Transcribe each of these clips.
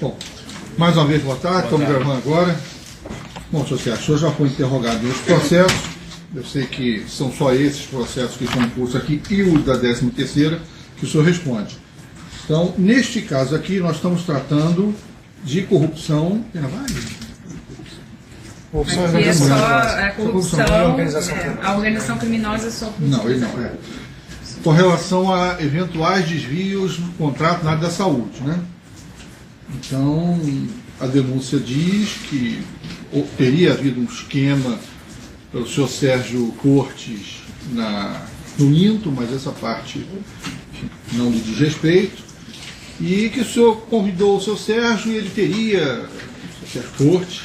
Bom, mais uma vez, boa tarde. Estamos gravando agora. Bom, senhor Sérgio, o senhor já foi interrogado nos processos. Eu sei que são só esses processos que estão em curso aqui e o da 13ª que o senhor responde. Então, neste caso aqui, nós estamos tratando de corrupção. Aqui é só a corrupção, a organização criminosa é só corrupção. Não, ele não, com relação a eventuais desvios no contrato na área da saúde, né? Então, a denúncia diz que teria havido um esquema pelo senhor Sérgio Cortes no INTO, mas essa parte não lhe diz respeito, e que o senhor convidou o senhor Sérgio e ele teria, o senhor Sérgio Cortes,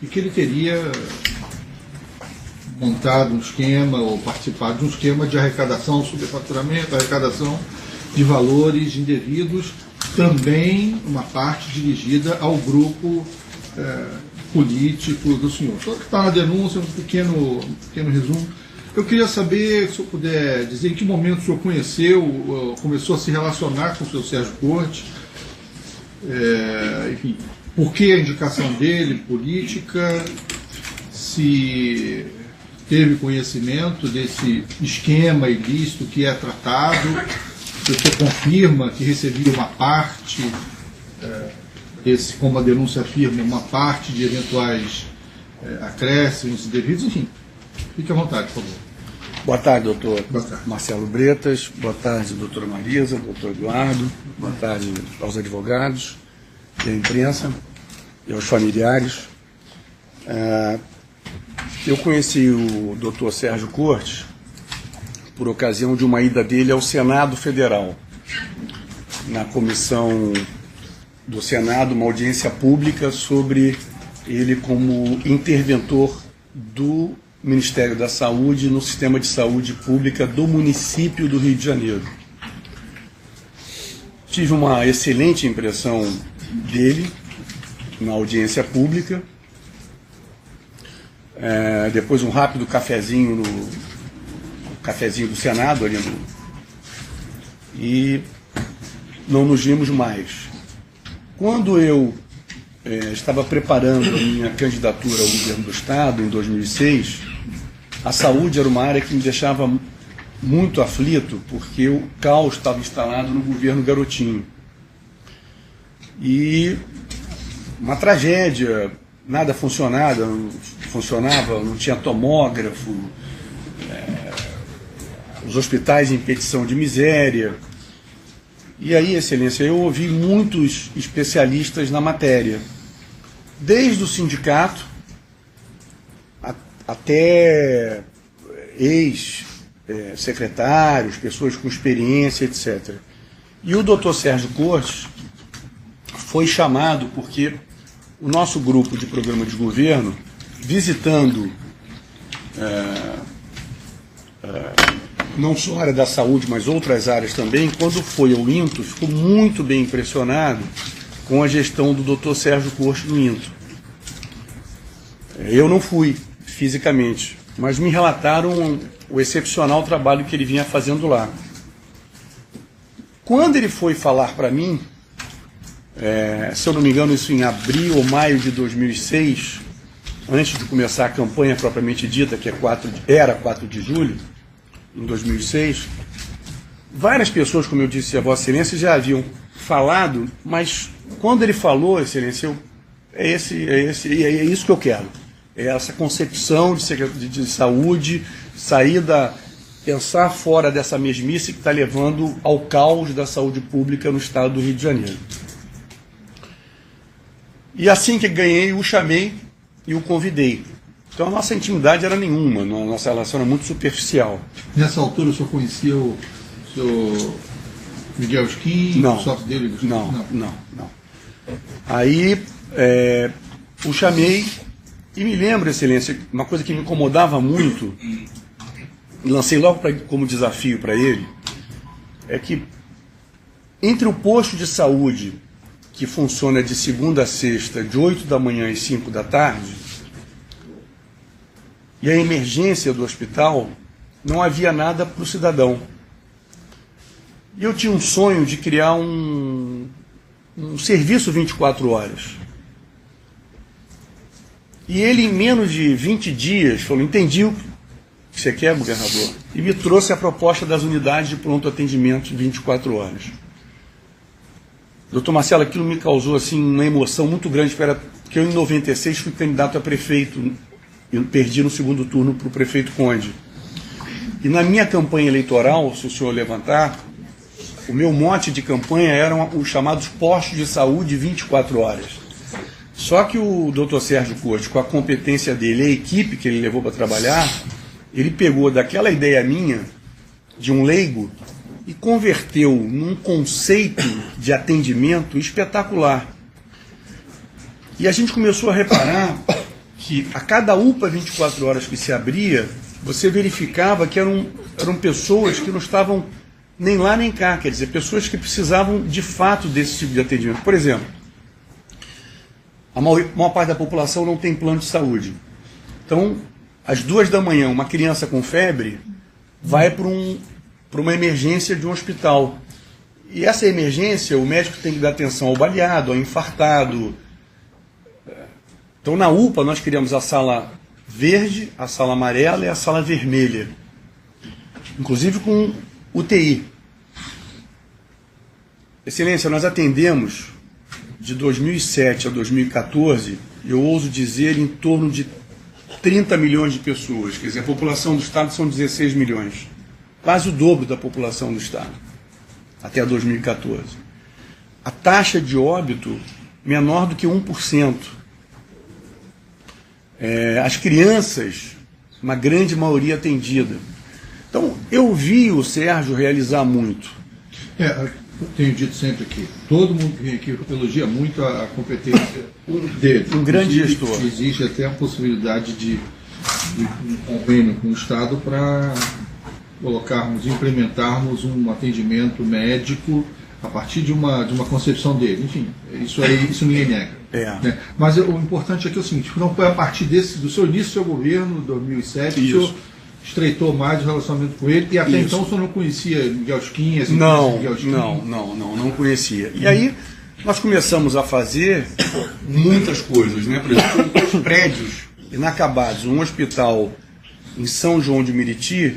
e que ele teria montado um esquema ou participado de um esquema de arrecadação, superfaturamento, arrecadação de valores indevidos, também uma parte dirigida ao grupo político do senhor. Só que está na denúncia, um pequeno resumo. Eu queria saber, se o senhor puder dizer, em que momento o senhor conheceu, começou a se relacionar com o senhor Sérgio Cortes, enfim, por que a indicação dele, política, se teve conhecimento desse esquema ilícito que é tratado, se o senhor confirma que recebia uma parte, como a denúncia afirma, uma parte de eventuais acréscimos indevidos, enfim. Fique à vontade, por favor. Boa tarde, doutor. Boa tarde. Marcelo Bretas. Boa tarde, doutora Marisa, doutor Eduardo. Boa tarde aos advogados e à imprensa e aos familiares. Eu conheci o doutor Sérgio Cortes por ocasião de uma ida dele ao Senado Federal. Na comissão do Senado, uma audiência pública sobre ele como interventor do Ministério da Saúde no sistema de saúde pública do município do Rio de Janeiro. Tive uma excelente impressão dele na audiência pública. Depois um rápido cafezinho no cafezinho do Senado ali e não nos vimos mais. Quando eu estava preparando a minha candidatura ao governo do Estado em 2006, a saúde era uma área que me deixava muito aflito, porque o caos estava instalado no governo Garotinho. E uma tragédia, nada funcionava, não tinha tomógrafo, os hospitais em petição de miséria. E aí, Excelência, eu ouvi muitos especialistas na matéria, desde o sindicato até ex-secretários, pessoas com experiência, etc. E o doutor Sérgio Cortes foi chamado porque o nosso grupo de programa de governo, visitando não só a área da saúde, mas outras áreas também, quando foi ao INTO, ficou muito bem impressionado com a gestão do Dr. Sérgio Cortes no INTO. Eu não fui fisicamente, mas me relataram o excepcional trabalho que ele vinha fazendo lá. Quando ele foi falar para mim, se eu não me engano, isso em abril ou maio de 2006, antes de começar a campanha propriamente dita, que era 4 de julho, em 2006, várias pessoas, como eu disse a Vossa Excelência, já haviam falado, mas quando ele falou, Excelência, é isso que eu quero. É essa concepção de saúde, pensar fora dessa mesmice que está levando ao caos da saúde pública no estado do Rio de Janeiro. E assim que ganhei, o chamei e o convidei. Então a nossa intimidade era nenhuma, a nossa relação era muito superficial. Nessa altura o senhor conhecia o senhor Miguel Skin, o sócio dele? Não. Aí o chamei e me lembro, Excelência, uma coisa que me incomodava muito, e lancei logo como desafio para ele, é que entre o posto de saúde, que funciona de segunda a sexta, de 8 da manhã e 5 da tarde, e a emergência do hospital, não havia nada para o cidadão. E eu tinha um sonho de criar um serviço 24 horas. E ele, em menos de 20 dias, falou: entendi o que você quer, governador, e me trouxe a proposta das unidades de pronto atendimento de 24 horas. Doutor Marcelo, aquilo me causou assim, uma emoção muito grande, porque eu, em 96, fui candidato a prefeito, e perdi no segundo turno para o prefeito Conde. E na minha campanha eleitoral, se o senhor levantar, o meu mote de campanha eram os chamados postos de saúde 24 horas. Só que o doutor Sérgio Corte, com a competência dele, a equipe que ele levou para trabalhar, ele pegou daquela ideia minha, de um leigo, e converteu num conceito de atendimento espetacular. E a gente começou a reparar que a cada UPA 24 horas que se abria, você verificava que eram pessoas que não estavam nem lá nem cá, quer dizer, pessoas que precisavam de fato desse tipo de atendimento. Por exemplo, a maior parte da população não tem plano de saúde. Então, às 2 da manhã, uma criança com febre vai para uma emergência de um hospital. E essa emergência, o médico tem que dar atenção ao baleado, ao infartado. Então, na UPA, nós criamos a sala verde, a sala amarela e a sala vermelha. Inclusive com UTI. Excelência, nós atendemos de 2007 a 2014, eu ouso dizer, em torno de 30 milhões de pessoas. Quer dizer, a população do Estado são 16 milhões. Quase o dobro da população do Estado, até 2014. A taxa de óbito menor do que 1%. As crianças, uma grande maioria atendida. Então, eu vi o Sérgio realizar muito. Eu tenho dito sempre aqui, todo mundo que vem aqui elogia muito a competência dele. Um grande gestor. Existe até a possibilidade de um convênio com o Estado para implementarmos um atendimento médico a partir de uma concepção dele. Enfim, isso ninguém nega. Né? Mas o importante aqui é o seguinte: não foi a partir do seu início do seu governo, 2007, que o senhor estreitou mais o relacionamento com ele, e até então o senhor não conhecia Miguel Chiquinha? Não conhecia. E aí nós começamos a fazer muitas coisas, né? Por exemplo, os prédios inacabados, um hospital em São João de Meriti,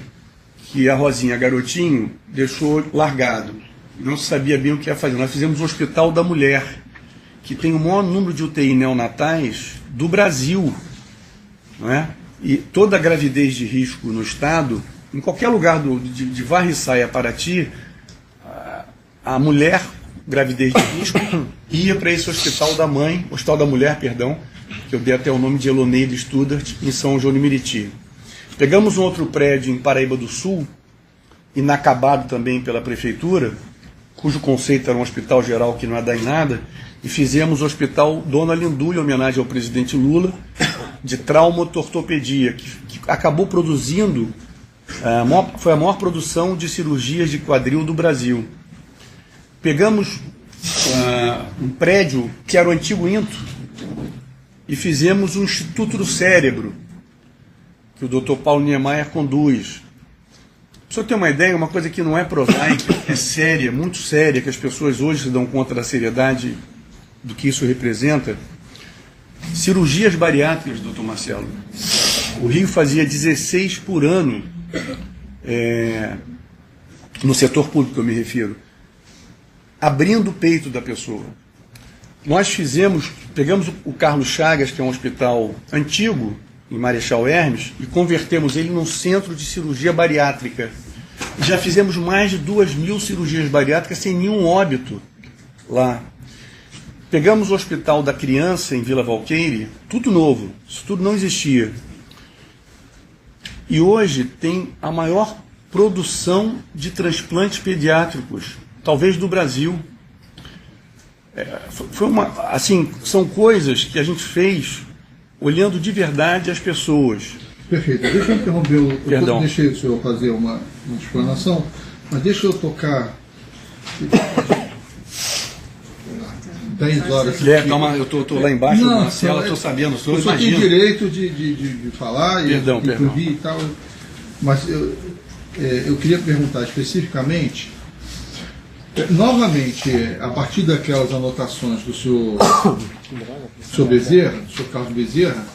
que a Rosinha Garotinho deixou largado, não se sabia bem o que ia fazer. Nós fizemos um hospital da mulher, que tem o maior número de UTI neonatais do Brasil, não é? E toda a gravidez de risco no Estado, em qualquer lugar de Varriçai a Paraty, a mulher, gravidez de risco, ia para esse hospital da mãe, hospital da mulher, perdão, que eu dei até o nome de Eloneide Studart, em São João de Meriti. Pegamos um outro prédio em Paraíba do Sul, inacabado também pela prefeitura, cujo conceito era um hospital geral que não ia dar em nada, e fizemos o hospital Dona Lindu, em homenagem ao presidente Lula, de traumatortopedia, que acabou produzindo, foi a maior produção de cirurgias de quadril do Brasil. Pegamos um prédio que era o antigo INTO e fizemos um Instituto do Cérebro, que o Dr. Paulo Niemeyer conduz. Para você ter uma ideia, uma coisa que não é prosaica, é séria, muito séria, que as pessoas hoje se dão conta da seriedade do que isso representa. Cirurgias bariátricas, doutor Marcelo. O Rio fazia 16 por ano, no setor público eu me refiro, abrindo o peito da pessoa. Nós pegamos o Carlos Chagas, que é um hospital antigo, em Marechal Hermes, e convertemos ele num centro de cirurgia bariátrica. Já fizemos mais de 2.000 cirurgias bariátricas sem nenhum óbito lá. Pegamos o Hospital da Criança, em Vila Valqueire, tudo novo, isso tudo não existia. E hoje tem a maior produção de transplantes pediátricos, talvez do Brasil. São coisas que a gente fez olhando de verdade as pessoas. Perfeito. Deixa eu interromper, deixei o senhor fazer uma explanação, mas deixa eu tocar 10 horas. Calma, eu estou lá embaixo, Marcelo, eu estou sabendo, eu só tenho direito de falar e ouvir e tal, mas eu queria perguntar especificamente Novamente, a partir daquelas anotações do senhor Bezerra, do senhor Carlos Bezerra,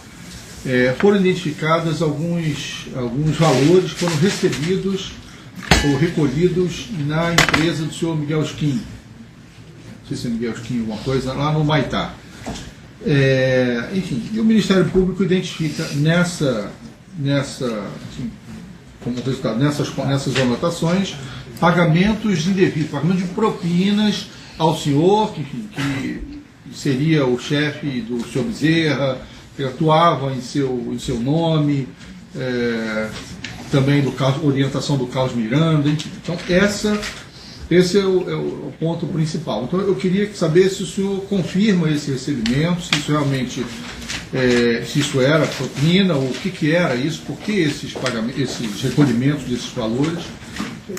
foram identificados alguns valores que foram recebidos ou recolhidos na empresa do senhor Miguel Skin. Não sei se é Miguel Skin alguma coisa, lá no Maitá. Enfim, e o Ministério Público identifica assim, como resultado, nessas anotações, pagamentos indevidos, pagamento de propinas ao senhor, que seria o chefe do senhor Bezerra, que atuava em seu nome, também orientação do Carlos Miranda, enfim. Então, esse é o ponto principal. Então, eu queria saber se o senhor confirma esse recebimento, se isso realmente, se isso era propina, ou o que era isso, por que esses recolhimentos desses valores.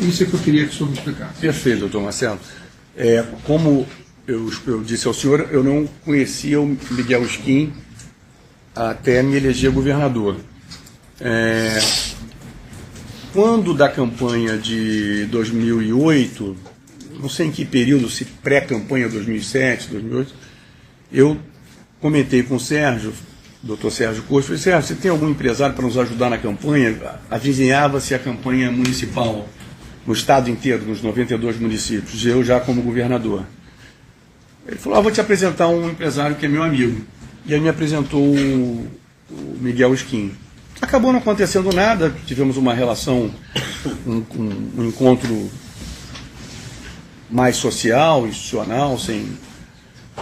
Isso é que eu queria que o senhor me explicasse. Perfeito, doutor Marcelo. Como eu disse ao senhor, eu não conhecia o Miguel Skin até me eleger governador. Quando da campanha de 2008, não sei em que período, se pré-campanha 2007, 2008, eu comentei com o Sérgio, doutor Sérgio Costa, falei: Sérgio, você tem algum empresário para nos ajudar na campanha? Avizinhava-se a campanha municipal no estado inteiro, nos 92 municípios, eu já como governador. Ele falou: vou te apresentar um empresário que é meu amigo. E aí me apresentou o Miguel Skin. Acabou não acontecendo nada, tivemos uma relação, um encontro mais social, institucional,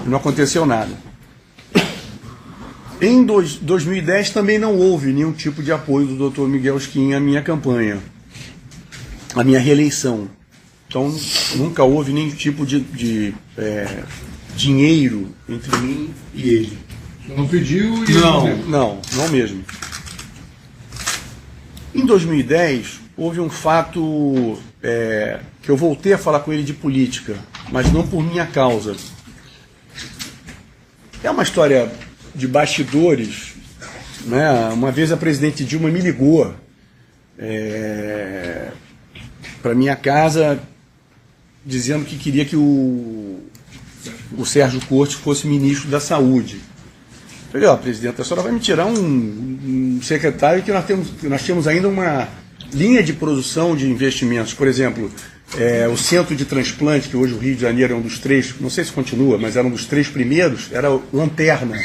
não aconteceu nada. Em 2010 também não houve nenhum tipo de apoio do Dr. Miguel Skin à minha campanha, à minha reeleição. Então nunca houve nenhum tipo de dinheiro entre mim e ele. Não pediu e não mesmo. Em 2010, houve um fato que eu voltei a falar com ele de política, mas não por minha causa. É uma história de bastidores, né? Uma vez a presidente Dilma me ligou para minha casa dizendo que queria que o Sérgio Cortes fosse ministro da Saúde. Eu falei: presidente, a senhora vai me tirar um secretário que nós temos ainda uma linha de produção de investimentos. Por exemplo, o centro de transplante, que hoje o Rio de Janeiro é um dos 3, não sei se continua, mas era um dos 3 primeiros, era o Lanterna.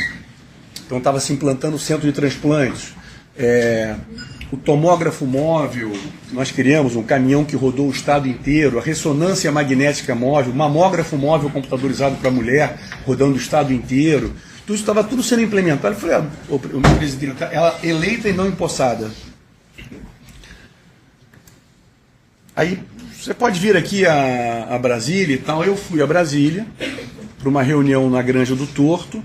Então estava se implantando o centro de transplantes. O tomógrafo móvel, nós criamos um caminhão que rodou o estado inteiro, a ressonância magnética móvel, o mamógrafo móvel computadorizado para mulher, rodando o estado inteiro. Tudo estava tudo sendo implementado. Eu falei: o meu presidente, ela eleita e não empossada. Aí, você pode vir aqui a Brasília e tal. Eu fui a Brasília para uma reunião na Granja do Torto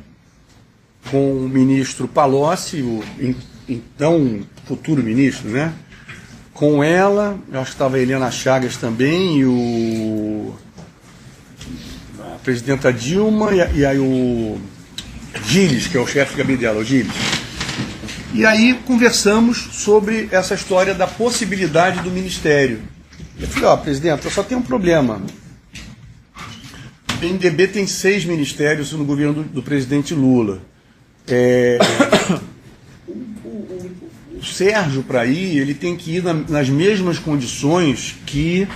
com o ministro Palocci, o então futuro ministro, né? Com ela, eu acho que estava a Helena Chagas também, e a presidenta Dilma, e aí o Gilles, que é o chefe de gabinete dela, o Gilles. E aí conversamos sobre essa história da possibilidade do ministério. Eu falei: presidente, só tem um problema. O PMDB tem 6 ministérios no governo do presidente Lula. O Sérgio, para ir, ele tem que ir nas mesmas condições que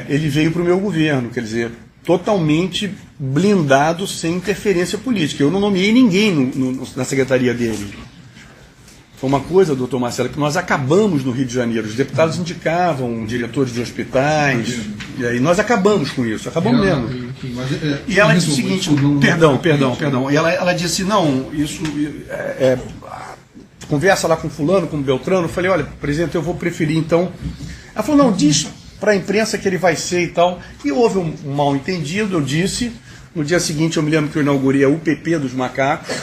ele veio para o meu governo, quer dizer, totalmente blindado, sem interferência política. Eu não nomeei ninguém na secretaria dele. Foi uma coisa, doutor Marcelo, que nós acabamos no Rio de Janeiro. Os deputados indicavam diretores de hospitais, e aí nós acabamos com isso, acabamos mesmo. E ela disse o seguinte: perdão. E ela disse: não, isso conversa lá com fulano, com Beltrano. Eu falei: olha, presidente, eu vou preferir então. Ela falou: não, diz para a imprensa que ele vai ser e tal. E houve um mal entendido, eu disse. No dia seguinte, eu me lembro que eu inaugurei a UPP dos Macacos,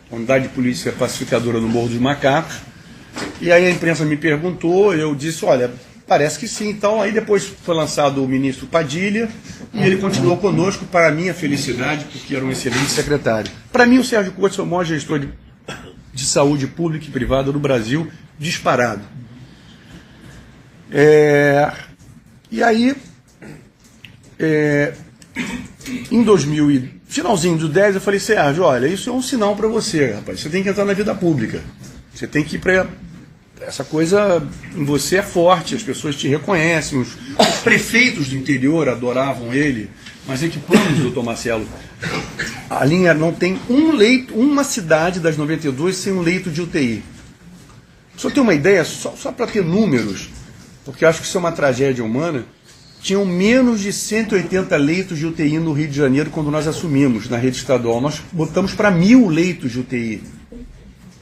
Unidade de Polícia Pacificadora no Morro dos Macacos. E aí a imprensa me perguntou, eu disse: olha, parece que sim. Então, aí depois foi lançado o ministro Padilha, e ele continuou conosco, para a minha felicidade, porque era um excelente secretário. Para mim, o Sérgio Cortes é o maior gestor de saúde pública e privada do Brasil, disparado. E aí, em finalzinho do 10, eu falei, Sérgio, olha, isso é um sinal para você, rapaz. Você tem que entrar na vida pública. Você tem que ir para... Essa coisa em você é forte, as pessoas te reconhecem, os prefeitos do interior adoravam ele, mas equipamos, doutor Marcelo, a linha não tem um leito, uma cidade das 92 sem um leito de UTI. Só ter uma ideia, só para ter números, porque eu acho que isso é uma tragédia humana, tinham menos de 180 leitos de UTI no Rio de Janeiro quando nós assumimos na rede estadual. Nós botamos para 1000 leitos de UTI.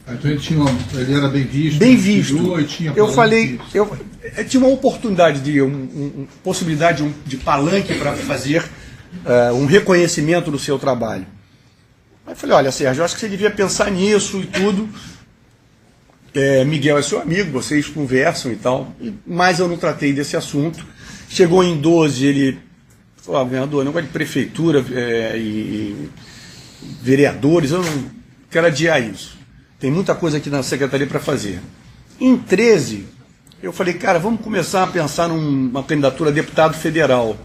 Então ele era bem visto. Bem visto. Tinha eu falei, eu tinha uma oportunidade possibilidade de palanque para fazer um reconhecimento do seu trabalho. Aí eu falei, olha, Sérgio, eu acho que você devia pensar nisso e tudo. Miguel é seu amigo, vocês conversam e tal, mas eu não tratei desse assunto. Chegou em 12, ele falou, governador, negócio de prefeitura e vereadores, eu não quero adiar isso. Tem muita coisa aqui na secretaria para fazer. Em 13, eu falei, cara, vamos começar a pensar numa candidatura a deputado federal.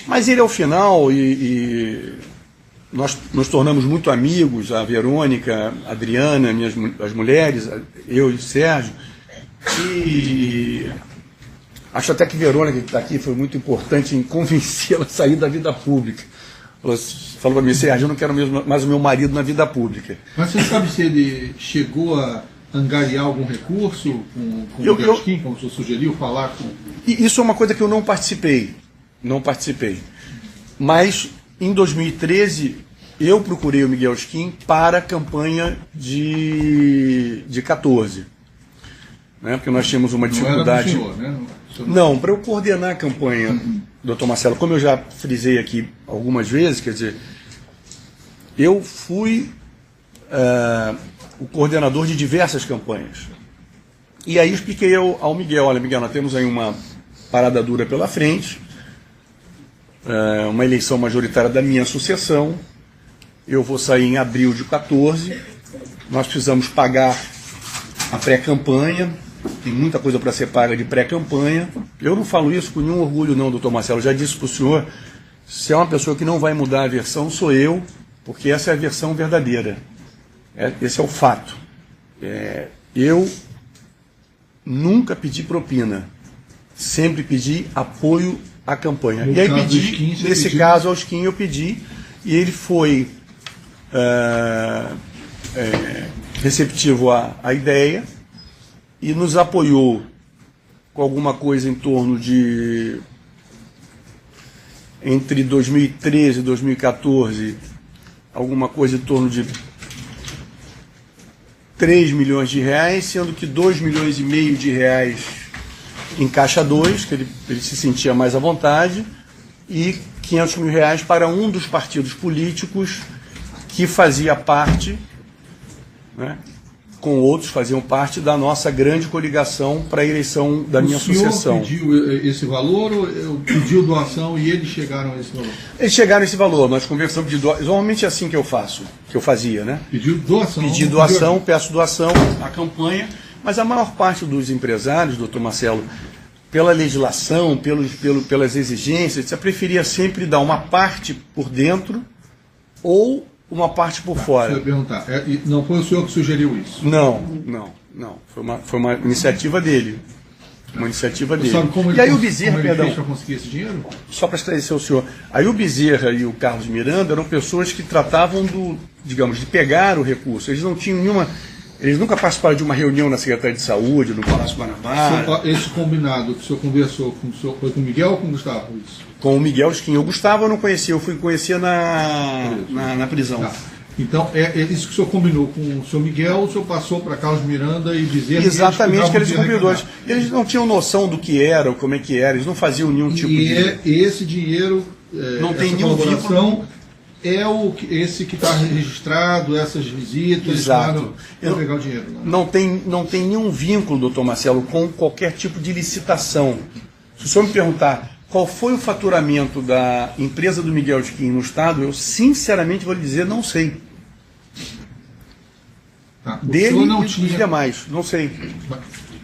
Mas ele, ao final, nós nos tornamos muito amigos, a Verônica, a Adriana, as mulheres, eu e o Sérgio, e acho até que Verônica, que está aqui, foi muito importante em convencê-la a sair da vida pública. Falou para mim, Sérgio, eu não quero mais o meu marido na vida pública. Mas você sabe se ele chegou a angariar algum recurso com o Guilherme, como o senhor sugeriu, falar com... Isso é uma coisa que eu não participei. Mas, em 2013, eu procurei o Miguel Skin para a campanha de 14. Né? Porque nós tínhamos uma dificuldade... Não era do senhor, né? Não, para eu coordenar a campanha, doutor Marcelo, como eu já frisei aqui algumas vezes, quer dizer, eu fui o coordenador de diversas campanhas. E aí expliquei ao Miguel, olha, Miguel, nós temos aí uma parada dura pela frente, uma eleição majoritária da minha sucessão, eu vou sair em abril de 14, nós precisamos pagar a pré-campanha, tem muita coisa para ser paga de pré-campanha. Eu não falo isso com nenhum orgulho não, doutor Marcelo. Eu já disse para o senhor, se é uma pessoa que não vai mudar a versão, sou eu, porque essa é a versão verdadeira. Esse é o fato. Eu nunca pedi propina. Sempre pedi apoio à campanha. E aí pedi, nesse caso, ao Skin eu pedi, e ele foi receptivo à ideia, e nos apoiou com alguma coisa em torno de, entre 2013 e 2014, alguma coisa em torno de 3 milhões de reais, sendo que 2 milhões e meio de reais em Caixa 2, que ele se sentia mais à vontade, e 500 mil reais para um dos partidos políticos que fazia parte, né, com outros faziam parte da nossa grande coligação para a eleição da minha sucessão. O senhor pediu esse valor ou pediu doação e eles chegaram a esse valor? Eles chegaram a esse valor, nós conversamos de doação. Normalmente é assim que eu fazia, né? Pediu doação? Pedi doação, peço doação à campanha, mas a maior parte dos empresários, doutor Marcelo, pela legislação, pelas exigências, você preferia sempre dar uma parte por dentro ou uma parte por fora. Eu ia perguntar, não foi o senhor que sugeriu isso? Não. Foi uma iniciativa dele. Uma iniciativa dele. Sabe como e aí o Bezerra, fez para conseguir esse dinheiro? Só para esclarecer o senhor, aí o Bezerra e o Carlos Miranda eram pessoas que tratavam de pegar o recurso. Eles não tinham nenhuma... Eles nunca participaram de uma reunião na Secretaria de Saúde, no Palácio Guanabara. Esse combinado que o senhor conversou foi com o Miguel ou com o Gustavo? Isso? Com o Miguel Skin. O Gustavo eu não conhecia, eu fui conhecer na prisão. Tá. Então, isso que o senhor combinou com o senhor Miguel, o senhor passou para Carlos Miranda e dizer... Exatamente, que eles cumpriram. Eles não tinham noção do que era, como é que era, eles não faziam nenhum tipo de... E esse dinheiro, não tem nenhum vínculo... esse que está registrado, essas visitas... Exato. Para pegar o dinheiro. Não tem nenhum vínculo, doutor Marcelo, com qualquer tipo de licitação. Se o senhor me perguntar qual foi o faturamento da empresa do Miguel Skin no Estado, eu sinceramente vou lhe dizer, não sei. Dele não e dos demais, não sei.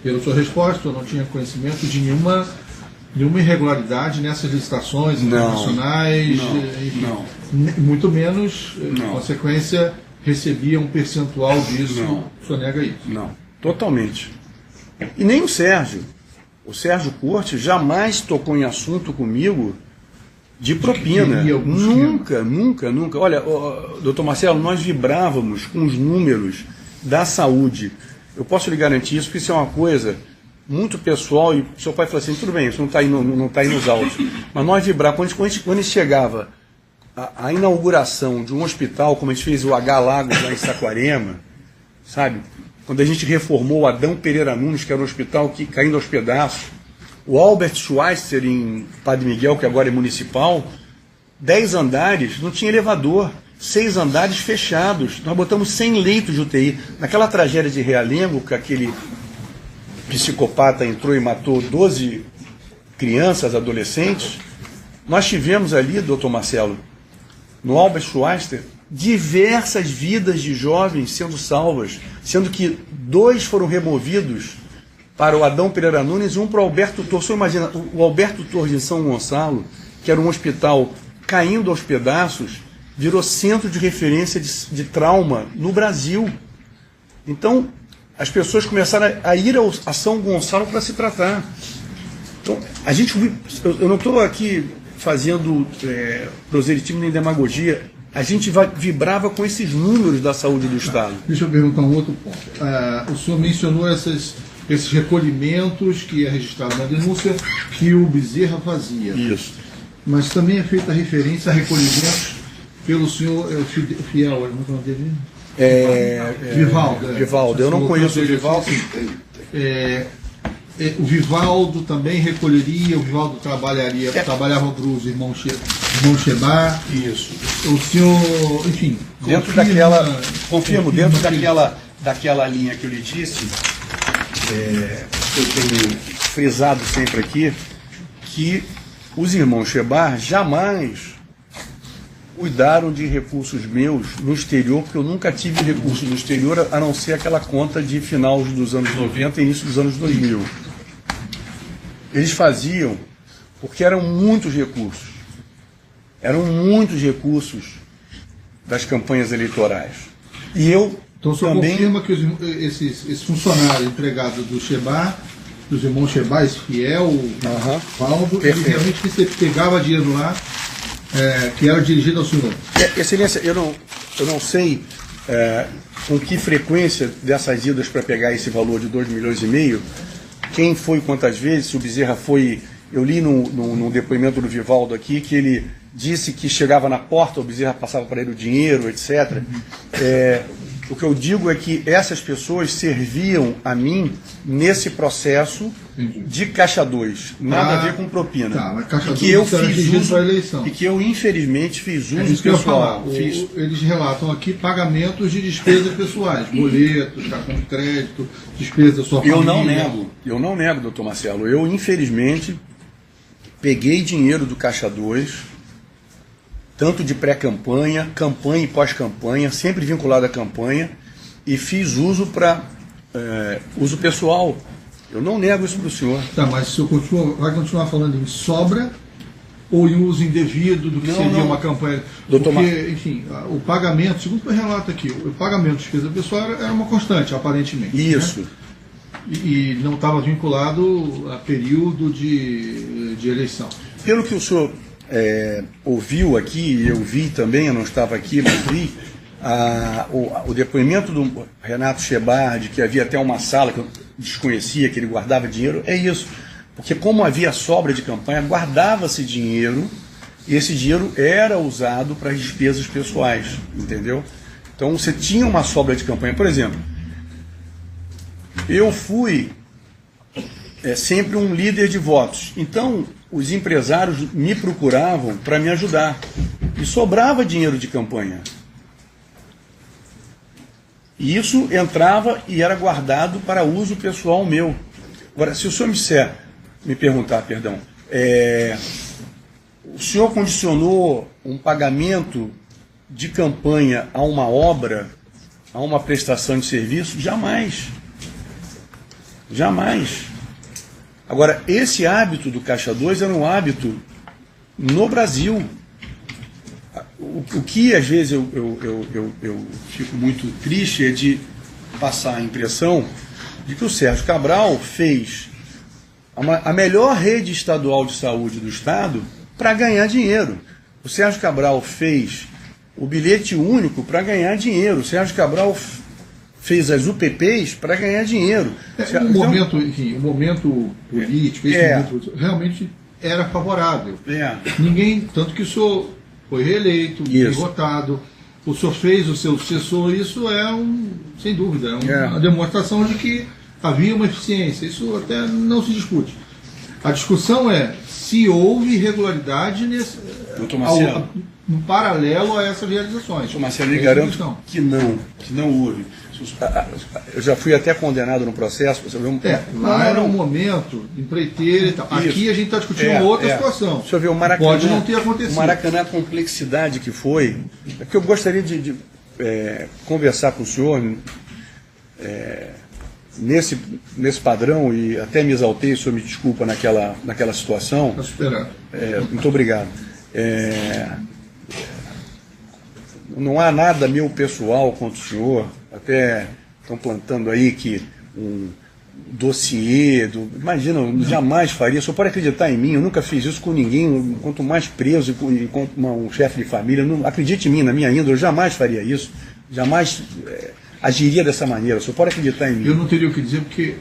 Pela sua resposta, eu não tinha conhecimento de nenhuma nenhuma irregularidade nessas licitações internacionais, não. Muito menos, em consequência, recebia um percentual disso. O senhor nega isso? Não, totalmente. E nem o Sérgio Cortes jamais tocou em assunto comigo de propina. Nunca. Olha, doutor Marcelo, nós vibrávamos com os números da saúde. Eu posso lhe garantir isso, porque isso é uma coisa muito pessoal, e o seu pai falou assim, tudo bem, isso não está aí nos autos. Mas nós vibrávamos, quando a gente chegava a inauguração de um hospital, como a gente fez o H Lagos lá em Saquarema, sabe? Quando a gente reformou o Adão Pereira Nunes, que era um hospital que caindo aos pedaços, o Albert Schweitzer em Padre Miguel, que agora é municipal, 10 andares, não tinha elevador, 6 andares fechados, nós botamos 100 leitos de UTI. Naquela tragédia de Realengo, que aquele psicopata entrou e matou 12 crianças, adolescentes, nós tivemos ali, doutor Marcelo, no Albert Schweitzer, diversas vidas de jovens sendo salvas, sendo que 2 foram removidos para o Adão Pereira Nunes e um para o Alberto Torres. Você imagina, o Alberto Torres de São Gonçalo, que era um hospital caindo aos pedaços, virou centro de referência de trauma no Brasil. Então, as pessoas começaram a ir a São Gonçalo para se tratar. Então, eu não estou aqui fazendo proselitismo nem demagogia, a gente vibrava com esses números da saúde do Estado. Deixa eu perguntar um outro ponto. O senhor mencionou esses recolhimentos que é registrado na denúncia que o Bezerra fazia. Isso. Mas também é feita referência a recolhimentos pelo senhor Fiel, não é o nome dele? Vivaldo. Vivaldo, eu não conheço o Vivaldo. O Vivaldo também recolheria, o Vivaldo trabalhava para os irmãos Chebar. Isso. O senhor, enfim... Dentro daquela linha que eu lhe disse, eu tenho frisado sempre aqui, que os irmãos Chebar jamais cuidaram de recursos meus no exterior, porque eu nunca tive recursos no exterior, a não ser aquela conta de final dos anos 90 e início dos anos 2000. Eles faziam porque eram muitos recursos das campanhas eleitorais. E eu então o senhor também... confirma que esses funcionários empregados do Chebar, dos irmãos Chebar, esse Fiel, Valdo, ele realmente pegava dinheiro lá, que era dirigido ao senhor? Excelência, eu não sei com que frequência dessas idas para pegar esse valor de 2,5 milhões, quem foi quantas vezes, se o Bezerra foi... Eu li no depoimento do Vivaldo aqui que ele disse que chegava na porta, o Bezerra passava para ele o dinheiro, etc. O que eu digo é que essas pessoas serviam a mim nesse processo de Caixa 2, nada a ver com propina. Tá, mas Caixa 2 que eu fiz uso para a eleição. E que eu, infelizmente, fiz uso isso que pessoal. Eu ia falar. Eles relatam aqui pagamentos de despesas pessoais, boletos, cartão de crédito, despesas da sua família. Eu não nego, doutor Marcelo. Eu, infelizmente, peguei dinheiro do Caixa 2, tanto de pré-campanha, campanha e pós-campanha, sempre vinculado à campanha, e fiz uso para uso pessoal. Eu não nego isso para o senhor. Tá, mas o senhor vai continuar falando em sobra ou em uso indevido do que seria uma campanha? Porque, enfim, o pagamento, segundo o relato aqui, o pagamento de despesa pessoal era uma constante, aparentemente. Isso. Né? E não estava vinculado a período de eleição. Pelo que o senhor ouviu aqui, eu vi também, eu não estava aqui, mas vi, o depoimento do Renato Chebar, de que havia até uma sala que eu desconhecia, que ele guardava dinheiro, é isso. Porque como havia sobra de campanha, guardava-se dinheiro, e esse dinheiro era usado para as despesas pessoais, entendeu? Então você tinha uma sobra de campanha. Por exemplo, eu fui sempre um líder de votos, então os empresários me procuravam para me ajudar, e sobrava dinheiro de campanha. E isso entrava e era guardado para uso pessoal meu. Agora, se o senhor me perguntar, o senhor condicionou um pagamento de campanha a uma obra, a uma prestação de serviço? Jamais. Jamais. Agora, esse hábito do Caixa 2 era um hábito no Brasil. O que às vezes eu fico muito triste é de passar a impressão de que o Sérgio Cabral fez a melhor rede estadual de saúde do Estado para ganhar dinheiro. O Sérgio Cabral fez o bilhete único para ganhar dinheiro. O Sérgio Cabral fez as UPPs para ganhar dinheiro. O momento político, realmente era favorável. Ninguém, tanto que o senhor foi reeleito, derrotado, o senhor fez o seu sucessor, isso sem dúvida, uma demonstração de que havia uma eficiência. Isso até não se discute. A discussão é se houve irregularidade no paralelo a essas realizações. Marcelo, eu garanto que não houve. Eu já fui até condenado no processo. Lá era um momento, empreiteiro e tal. Aqui a gente está discutindo uma outra situação. Deixa eu ver, o Maracanã, pode não ter acontecido. O Maracanã, a complexidade que foi. É que eu gostaria de conversar com o senhor nesse padrão, e até me exaltei, o senhor me desculpa naquela situação. Estou esperando. Muito obrigado. Não há nada meu pessoal contra o senhor, até estão plantando aí que um dossiê, imagina, eu jamais faria, o senhor pode acreditar em mim, eu nunca fiz isso com ninguém, quanto mais preso enquanto um chefe de família, não, acredite em mim, na minha índole, eu jamais faria isso, jamais agiria dessa maneira, o senhor pode acreditar em mim. Eu não teria o que dizer, porque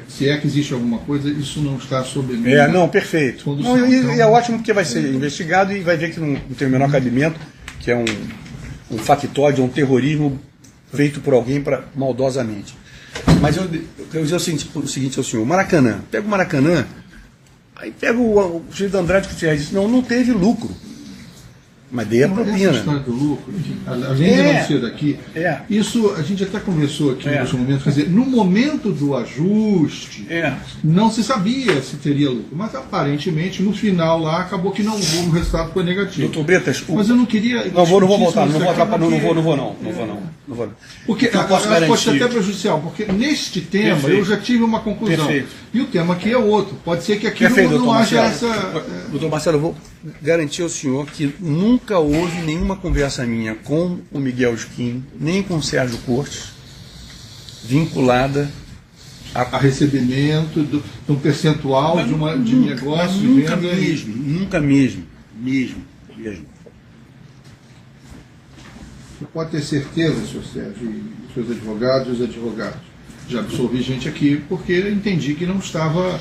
se é que existe alguma coisa, isso não está sob mim. Não, perfeito. E é ótimo porque vai ser investigado e vai ver que não tem o menor cabimento, que é um factóide, um terrorismo feito por alguém maldosamente. Mas eu dizer o seguinte ao senhor: Maracanã, pega o Maracanã, aí pega o Gildo Andrade, que você disse, não teve lucro, mas dei a propina. Essa história do lucro, além de não ser daqui, isso a gente até conversou aqui no momento, quer dizer, no momento do ajuste, não se sabia se teria lucro, mas aparentemente no final lá acabou que o resultado foi negativo. Doutor Bretas, mas eu não queria. Não vou voltar, não vou. Porque pode ser até prejudicial, porque neste tema eu já tive uma conclusão. E o tema aqui é outro. Pode ser que aqui não haja essa. Doutor Marcelo, eu vou garantir ao senhor que nunca houve nenhuma conversa minha com o Miguel Skin, nem com o Sérgio Cortes, vinculada a recebimento de um percentual de negócio, de venda. Nunca mesmo. Você pode ter certeza, senhor Sérgio, e seus advogados e os advogados. Já absolvi gente aqui porque entendi que não estava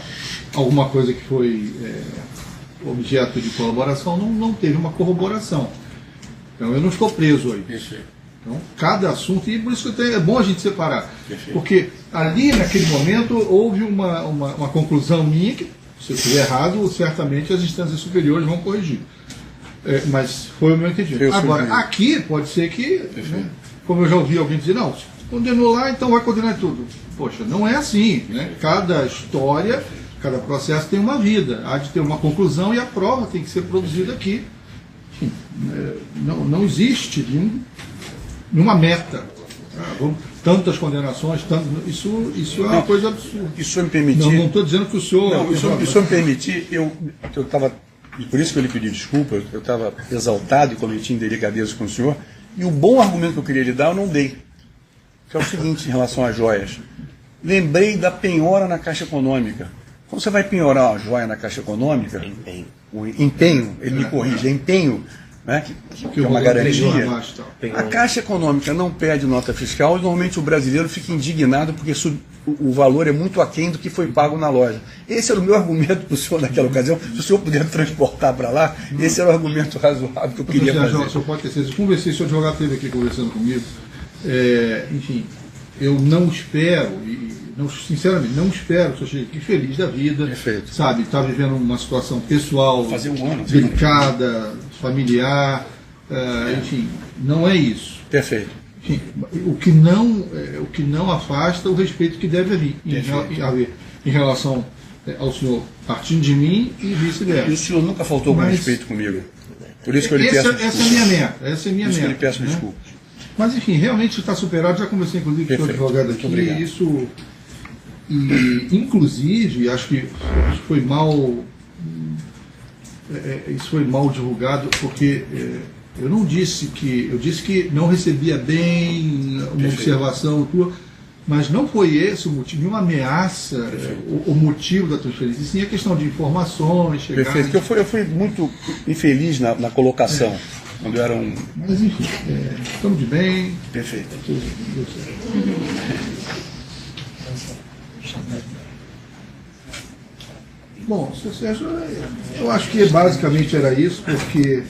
alguma coisa que foi objeto de colaboração, não teve uma corroboração. Então eu não estou preso aí. Então, cada assunto, e por isso que é bom a gente separar. Porque ali, naquele momento, houve uma conclusão minha que, se eu estiver errado, certamente as instâncias superiores vão corrigir. Mas foi o meu entendimento. Agora, aqui pode ser que, como eu já ouvi alguém dizer, não, se condenou lá, então vai condenar tudo. Poxa, não é assim, né? Cada história, cada processo tem uma vida, há de ter uma conclusão e a prova tem que ser produzida aqui. Enfim, não existe nenhuma meta. Tantas condenações, isso é uma coisa absurda. E se o senhor me permitir... Não estou dizendo que o senhor... Se o senhor me permitir, eu estava... Por isso que eu lhe pedi desculpa, eu estava exaltado e cometi indelicadeza com o senhor, e o bom argumento que eu queria lhe dar eu não dei. Que é o seguinte em relação às joias. Lembrei da penhora na Caixa Econômica. Quando você vai penhorar uma joia na Caixa Econômica, o empenho, ele me corrige, é empenho, né, que é uma garantia. A Caixa Econômica não pede nota fiscal e normalmente o brasileiro fica indignado porque o valor é muito aquém do que foi pago na loja. Esse era o meu argumento para o senhor naquela ocasião. Se o senhor puder transportar para lá, esse era o argumento razoável que eu queria fazer. O senhor pode ter certeza. Conversei, se o advogado esteve aqui conversando comigo. Enfim, eu não espero, sinceramente, não espero que eu chegue aqui feliz da vida. Perfeito. Sabe, está vivendo uma situação pessoal delicada, familiar, enfim, não é isso. Perfeito. Enfim, o que não afasta o respeito que deve haver em relação ao senhor partindo de mim e vice-versa. E o senhor nunca faltou com respeito comigo. Por isso que eu lhe peço desculpas. Essa é a minha meta. Essa é a minha meta. Eu lhe peço desculpas. Mas enfim, realmente está superado. Já conversei inclusive com o advogado aqui. Muito obrigado. E isso inclusive, acho que foi mal, isso foi mal divulgado, porque eu não disse que, eu disse que não recebia bem uma observação tua, mas não foi esse o motivo, nenhuma ameaça, o motivo da transferência, sim a questão de informações. Perfeito, que eu fui muito infeliz na colocação, quando era um... Mas enfim, estamos de bem. Perfeito. Tudo deu certo. Bom, Sr. Sérgio, eu acho que basicamente era isso, porque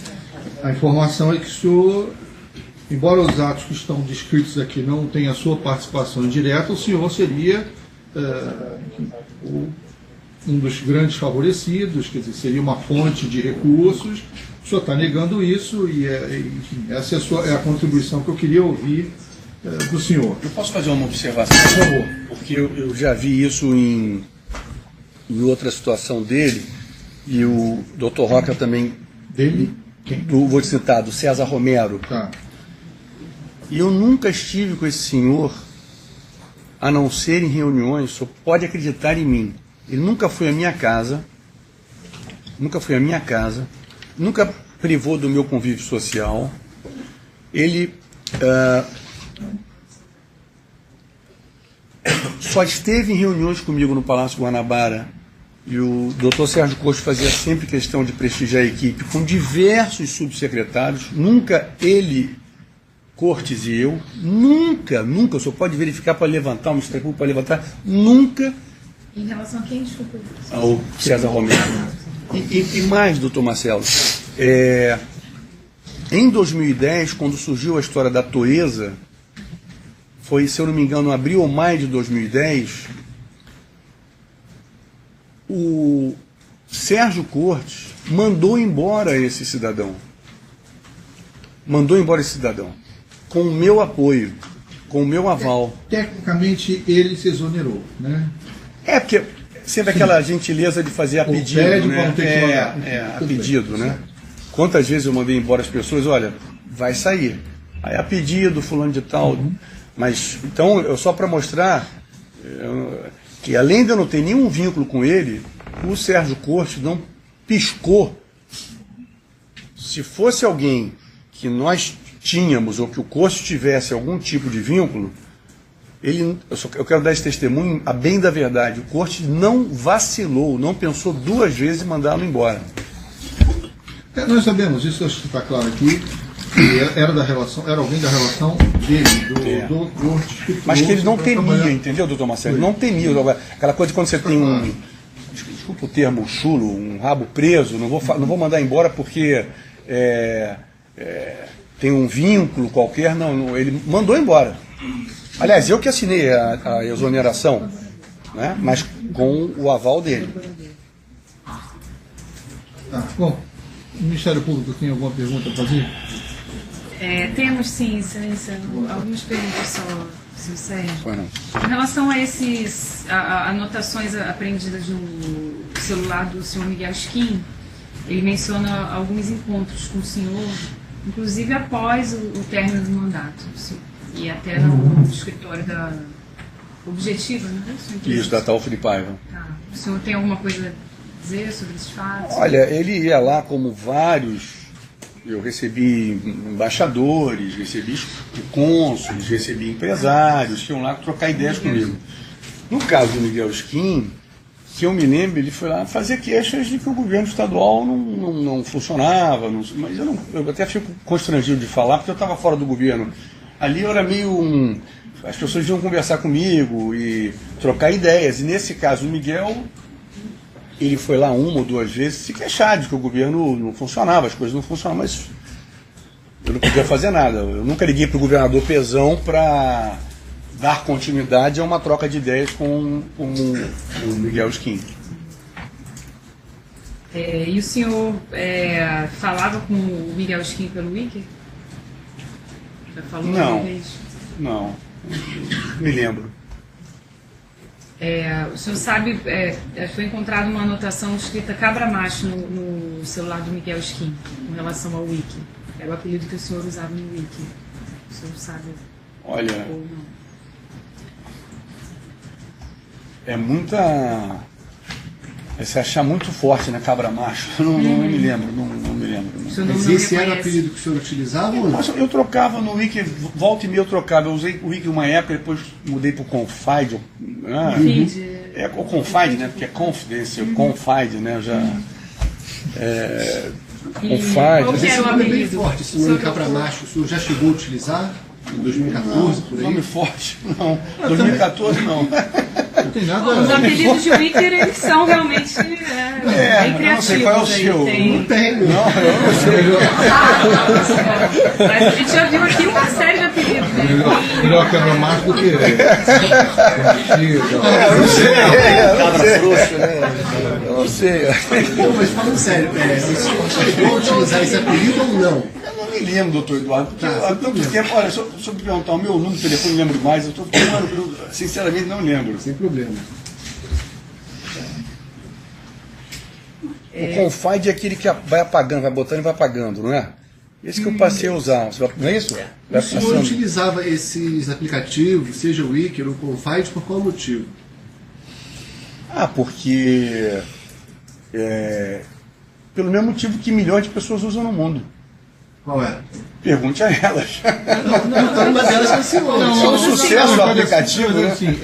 a informação é que o senhor, embora os atos que estão descritos aqui não tenham a sua participação indireta, o senhor seria um dos grandes favorecidos, quer dizer, seria uma fonte de recursos. O senhor está negando isso e, enfim, essa é a contribuição que eu queria ouvir do senhor. Eu posso fazer uma observação? Por favor. Porque eu já vi isso em outra situação dele, e o Dr. Roca também... Dele? Quem? Vou te citar, do César Romero. Tá. E eu nunca estive com esse senhor, a não ser em reuniões, só pode acreditar em mim. Ele nunca foi à minha casa, nunca privou do meu convívio social. Ele só esteve em reuniões comigo no Palácio Guanabara, e o Dr. Sérgio Costa fazia sempre questão de prestigiar a equipe com diversos subsecretários, nunca ele, Cortes e eu, nunca, o senhor pode verificar para levantar, o Ministério Público para levantar, nunca. Em relação a quem, desculpa? Ao César Romero. E mais, doutor Marcelo, em 2010, quando surgiu a história da Toesa, foi, se eu não me engano, abril ou maio de 2010, o Sérgio Cortes mandou embora esse cidadão. Com o meu apoio, com o meu aval. Tecnicamente, ele se exonerou, né? Porque sempre aquela gentileza de fazer a pedido, né? A pedido, né? Quantas vezes eu mandei embora as pessoas, olha, vai sair. Aí a pedido, fulano de tal. Mas, então, só para mostrar que além de eu não ter nenhum vínculo com ele, o Sérgio Cortes não piscou. Se fosse alguém que nós tínhamos, ou que o Cortes tivesse algum tipo de vínculo, eu quero dar esse testemunho a bem da verdade. O Cortes não vacilou, não pensou duas vezes em mandá-lo embora. Nós sabemos, isso acho que está claro aqui, que era alguém da relação dele, do Cortes. Mas que ele não temia, entendeu, doutor Marcelo? Ele não temia. Aquela coisa de quando você tem desculpa o termo chulo, um rabo preso, não vou mandar embora porque tem um vínculo qualquer, não, ele mandou embora. Aliás, eu que assinei a exoneração, né, mas com o aval dele. Bom, o Ministério Público tem alguma pergunta para fazer? Temos sim, Excelência, algumas perguntas só, Sr. Sérgio. Bueno. Em relação a essas anotações apreendidas no celular do senhor Miguel Skin, ele menciona alguns encontros com o senhor, inclusive após o término do mandato, e até no escritório da Objetiva, não é? Isso, da Taúfo de Paiva. Tá. O senhor tem alguma coisa a dizer sobre esses fatos? Olha, ele ia lá como vários. Eu recebi embaixadores, recebi cônsules, recebi empresários que iam lá trocar ideias comigo. No caso do Miguel Skin, que eu me lembro, ele foi lá fazer queixas de que o governo estadual não funcionava, mas eu até fico constrangido de falar, porque eu estava fora do governo. Ali eu era meio as pessoas vinham conversar comigo e trocar ideias, e nesse caso o Miguel, ele foi lá uma ou duas vezes se queixar de que o governo não funcionava, as coisas não funcionavam, mas eu não podia fazer nada. Eu nunca liguei para o governador Pezão para dar continuidade a uma troca de ideias com o Miguel Skin. E o senhor falava com o Miguel Skin pelo Wiki? Já falou uma vez? Não, me lembro. O senhor sabe, foi encontrada uma anotação escrita cabra macho no celular do Miguel Skin, com relação ao Wiki. Era o apelido que o senhor usava no Wiki. O senhor sabe? Olha, ou não? é muita... É se achar muito forte, né? Cabra macho. Não me lembro, não me lembro. Não. Mas esse era o apelido que o senhor utilizava ou não? Mas eu trocava no Wiki, volta e meia eu trocava. Eu usei o Wiki uma época, depois mudei para o Confide. É o Confide, né? Porque é Confidence, Confide, né? Eu já... Confide. Qual que Esse era o nome é bem apelido? forte, esse nome Cabra Macho. O senhor já chegou a utilizar em 2014, por aí? Nome forte, não. 2014 não. Não tem nada. Os apelidos de Wicker, eles são realmente bem criativos. Eu não sei qual é o seu. Não tem. Não, eu não sei. Mas a gente já viu aqui uma série de apelidos, né? Melhor quebra mais do que. Eu não sei. Cabra frouxo, né? Eu não sei. Não, mas falando sério, o senhor chegou a utilizar esse apelido ou não? Eu não me lembro, doutor Eduardo, porque Tá, há tanto tempo. Olha, se eu me perguntar o meu número de telefone, não lembro mais. Eu estou falando, eu sinceramente não lembro. Sem problema. O Confide é aquele que vai apagando, vai botando e vai apagando, não é? Esse que eu passei a usar. Não é isso? Vai O senhor utilizava esses aplicativos, seja o Wicker ou o Confide, por qual motivo? Porque pelo mesmo motivo que milhões de pessoas usam no mundo. Qual é? Pergunte a elas. Uma delas foi o senhor. Só o sucesso do aplicativo, né? Assim,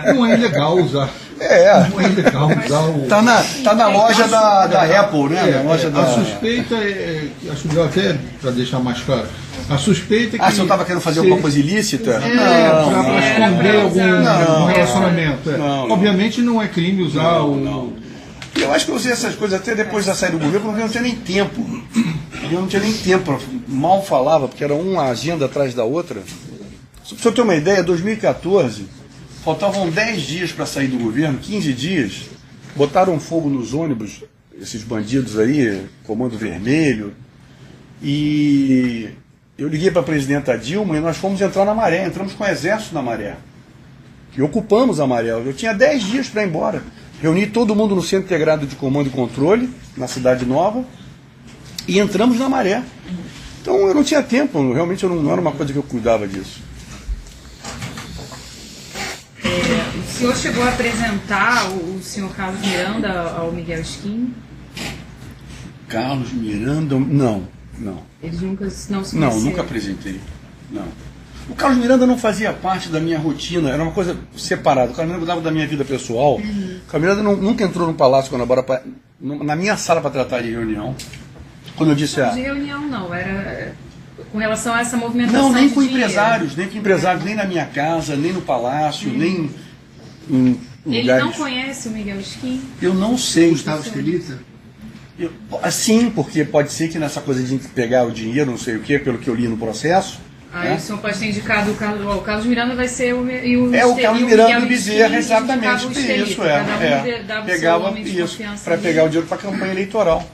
não é ilegal usar. Não é ilegal usar o. Tá na loja da Apple, né? Na loja A suspeita acho melhor até para deixar mais claro. A suspeita é que. o senhor estava querendo fazer alguma coisa ilícita? Para esconder algum não, relacionamento. não. Obviamente não é crime usar o. Eu acho que eu usei essas coisas até depois da saída do governo, porque eu não tinha nem tempo. Eu não tinha nem tempo, mal falava, porque era uma agenda atrás da outra. Só para você ter uma ideia, 2014, faltavam 10 dias para sair do governo, 15 dias, botaram fogo nos ônibus, esses bandidos aí, Comando Vermelho, e eu liguei para a presidenta Dilma e nós fomos entrar na Maré, entramos com o exército na Maré. E ocupamos a Maré. Eu tinha 10 dias para ir embora. Reuni todo mundo no Centro Integrado de Comando e Controle, na Cidade Nova, e entramos na Maré. Então eu não tinha tempo, realmente não era uma coisa que eu cuidava disso. O senhor chegou a apresentar o senhor Carlos Miranda ao Miguel Skin? Carlos Miranda, não. Eles nunca não se conheceram? Não, nunca apresentei. Não. O Carlos Miranda não fazia parte da minha rotina, era uma coisa separada. O Carlos Miranda cuidava da minha vida pessoal. O Carlos Miranda nunca entrou no Palácio Guanabara na minha sala para tratar de reunião. Quando eu disse de reunião não, era com relação a essa movimentação. Não, nem de com dinheiro. empresários, nem na minha casa, nem no palácio, nem em Ele lugares. não conhece o Miguel Skin? Eu não sei. Gustavo Estelita? Sim, porque pode ser que nessa coisa de pegar o dinheiro, não sei o quê, pelo que eu li no processo. Aí o senhor pode ter indicado o Carlos Miranda vai ser o Carlos Miranda e o Bezerra, exatamente. Isso, pegava isso, para pegar o dinheiro para a campanha eleitoral.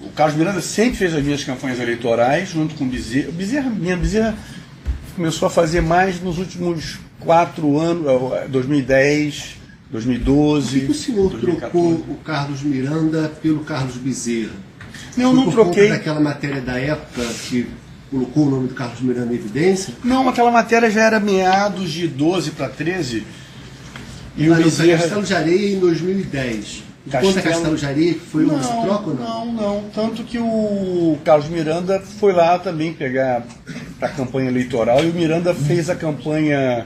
O Carlos Miranda sempre fez as minhas campanhas eleitorais, junto com o Bezerra. Bezerra começou a fazer mais nos últimos 4 anos, 2010, 2012. Por que o senhor 2014. trocou o Carlos Miranda pelo Carlos Bezerra? Não Por troquei. conta daquela matéria da época que colocou o nome do Carlos Miranda em evidência? Não, aquela matéria já era meados de 12 para 13. E o Mas Bezerra... Castelo de Areia em 2010. Conta Castelo de Areia que foi uma troca ou não? Não. Tanto que o Carlos Miranda foi lá também pegar a campanha eleitoral e o Miranda fez a campanha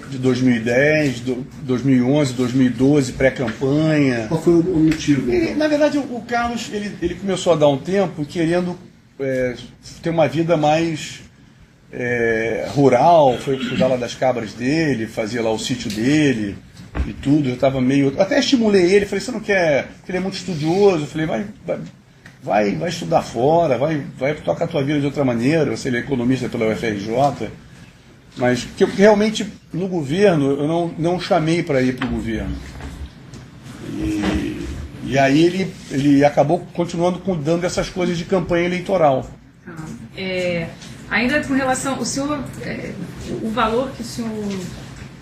de 2010, 2011, 2012, pré-campanha. Qual foi o motivo? Então? Na verdade, o Carlos ele começou a dar um tempo querendo ter uma vida mais rural, foi cuidar lá das cabras dele, fazia lá o sítio dele e tudo. Eu estava meio... Até estimulei ele, falei, você não quer... Porque ele é muito estudioso, eu falei, vai estudar fora, vai tocar a tua vida de outra maneira, você é economista pela UFRJ. Mas que realmente no governo eu não chamei para ir para o governo. E aí ele acabou continuando cuidando dessas coisas de campanha eleitoral. Ainda com relação, o senhor, o valor que o senhor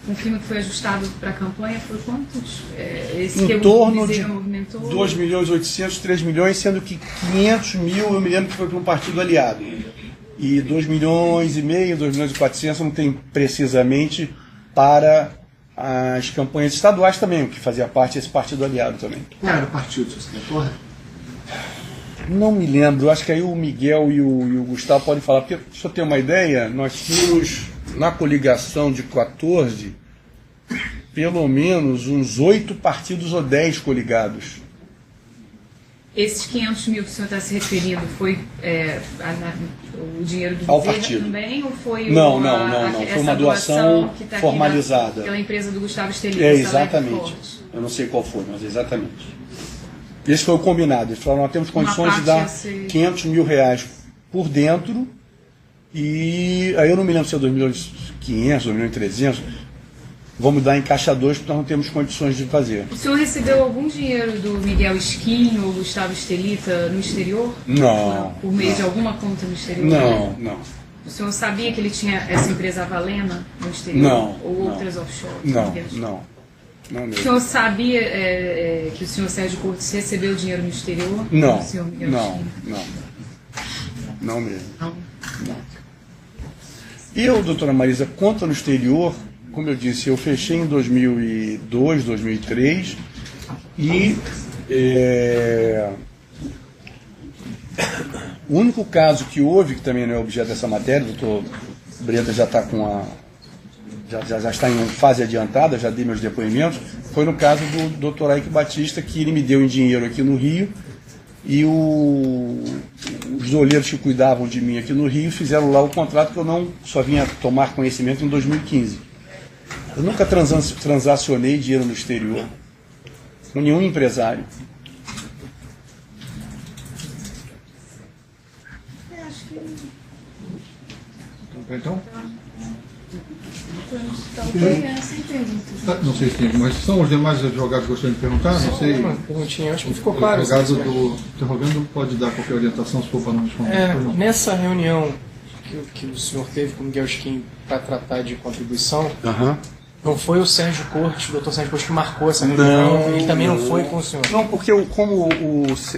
confirma que foi ajustado para a campanha foi quantos? Esse que em torno de movimentou? 2.800.000, 3 milhões, sendo que 500 mil eu me lembro que foi para um partido aliado. E 2,5 milhões, 2,4 milhões, não tem precisamente para as campanhas estaduais também, o que fazia parte desse partido aliado também. Qual era o partido, se você recorda? Não me lembro, acho que aí o Miguel e o Gustavo podem falar, porque, se eu ter uma ideia, nós tínhamos na coligação de 14, pelo menos uns 8 partidos ou 10 coligados. Esses 500 mil que o senhor está se referindo foi o dinheiro do Ao governo partido. também? Ou foi Não, essa foi uma doação que tá aqui formalizada. pela empresa do Gustavo Estelita? Exatamente. Eu não sei qual foi, mas exatamente. Esse foi o combinado. Eles falaram, nós temos condições de dar 500 mil reais por dentro, e aí eu não me lembro se é 2.500, 2.300, vamos dar em caixa 2 porque nós não temos condições de fazer. O senhor recebeu algum dinheiro do Miguel Esquim ou Gustavo Estelita no exterior? Não. Por meio de alguma conta no exterior? Não. O senhor sabia que ele tinha essa empresa Avalena no exterior? Não. Ou outras offshore? Não O mesmo. senhor sabia que o senhor Sérgio Cortes recebeu dinheiro no exterior? Não, Do senhor Miguel não mesmo. Não. Eu, doutora Marisa, conta no exterior, como eu disse, eu fechei em 2002, 2003, e o único caso que houve, que também não é objeto dessa matéria, o doutor Breda já está já está em fase adiantada, já dei meus depoimentos, foi no caso do Dr. Ike Batista, que ele me deu em dinheiro aqui no Rio, e os doleiros que cuidavam de mim aqui no Rio fizeram lá o contrato, que eu não só vinha tomar conhecimento em 2015. Eu nunca transacionei dinheiro no exterior com nenhum empresário. Então? Sem perguntas. Não sei se tem, mas são os demais advogados que gostariam de perguntar? Não sei. Uma perguntinha, acho que ficou O claro. advogado do interrogando pode dar qualquer orientação se for para não responder. Nessa reunião que o senhor teve com o Miguel Esquim para tratar de contribuição, não foi o Sérgio Cortes, o doutor Sérgio Cortes, que marcou essa reunião? Ele também não foi com o senhor? Não, porque como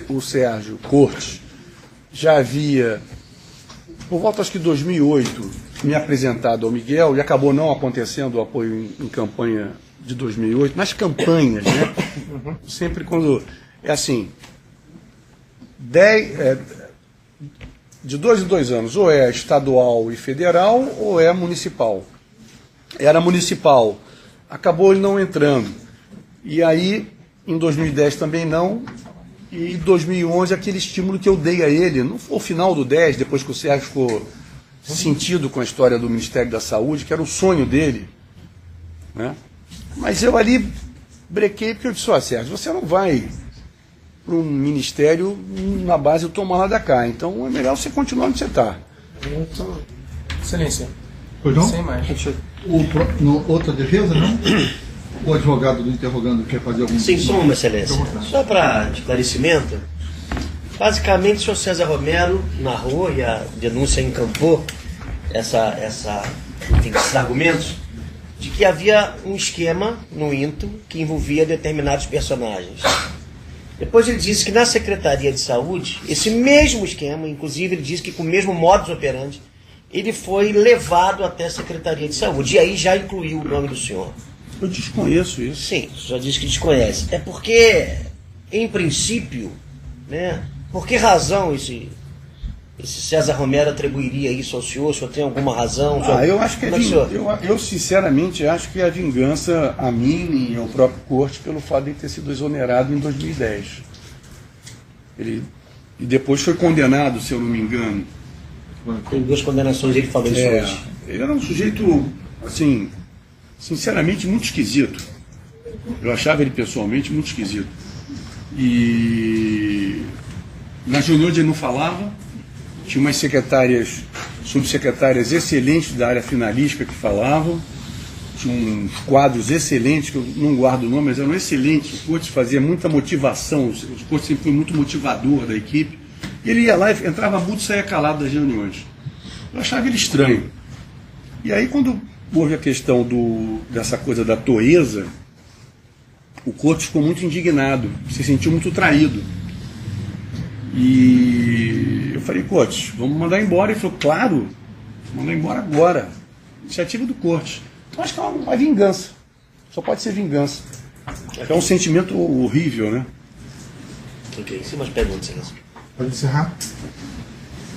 o Sérgio Cortes já havia, por volta acho que 2008, me apresentado ao Miguel, e acabou não acontecendo o apoio em campanha de 2008, nas campanhas, né? Sempre quando, é assim, de 2 em 2 anos, ou é estadual e federal, ou é municipal. Era municipal, acabou ele não entrando. E aí, em 2010 também não, e em 2011 aquele estímulo que eu dei a ele, no final do 10, depois que o Sérgio ficou sentido com a história do Ministério da Saúde, que era o sonho dele, né? Mas eu ali brequei, porque eu disse, Sérgio, você não vai para um ministério na base do tomar lá da cá, então é melhor você continuar onde você está. Excelência. Pois não? Sem mais. Outra defesa, não? O advogado do interrogando quer fazer algum... Sim, só uma, excelência. Só para esclarecimento, basicamente o senhor César Romero narrou, e a denúncia encampou esses argumentos, de que havia um esquema no INTO que envolvia determinados personagens. Depois ele disse que na Secretaria de Saúde, esse mesmo esquema, inclusive ele disse que com o mesmo modus operandi, ele foi levado até a Secretaria de Saúde, e aí já incluiu o nome do senhor. Eu desconheço isso. Sim, já disse que desconhece. É porque, em princípio, né, por que razão esse César Romero atribuiria isso ao senhor? O senhor tem alguma razão? Eu acho que eu sinceramente acho que é a vingança a mim e ao próprio Cortes pelo fato de ter sido exonerado em 2010. E depois foi condenado, se eu não me engano. Tem 2 condenações, ele falou isso hoje. Ele era um sujeito, assim, sinceramente muito esquisito. Eu achava ele pessoalmente muito esquisito. E nas reuniões ele não falava. Tinha umas subsecretárias excelentes da área finalística que falavam. Tinha uns quadros excelentes, que eu não guardo o nome, mas eram excelentes. O Cortes fazia muita motivação. O Cortes sempre foi muito motivador da equipe. E ele ia lá, entrava mudo e saía calado das reuniões. Eu achava ele estranho. E aí, quando houve a questão dessa coisa da toeza, o Cortes ficou muito indignado, se sentiu muito traído. E eu falei, Cortes, vamos mandar embora. Ele falou, claro, vamos mandar embora agora. Iniciativa do Cortes. Então acho que é uma vingança. Só pode ser vingança. É um sentimento horrível, né? Ok, sem mais perguntas, Celso. Pode encerrar?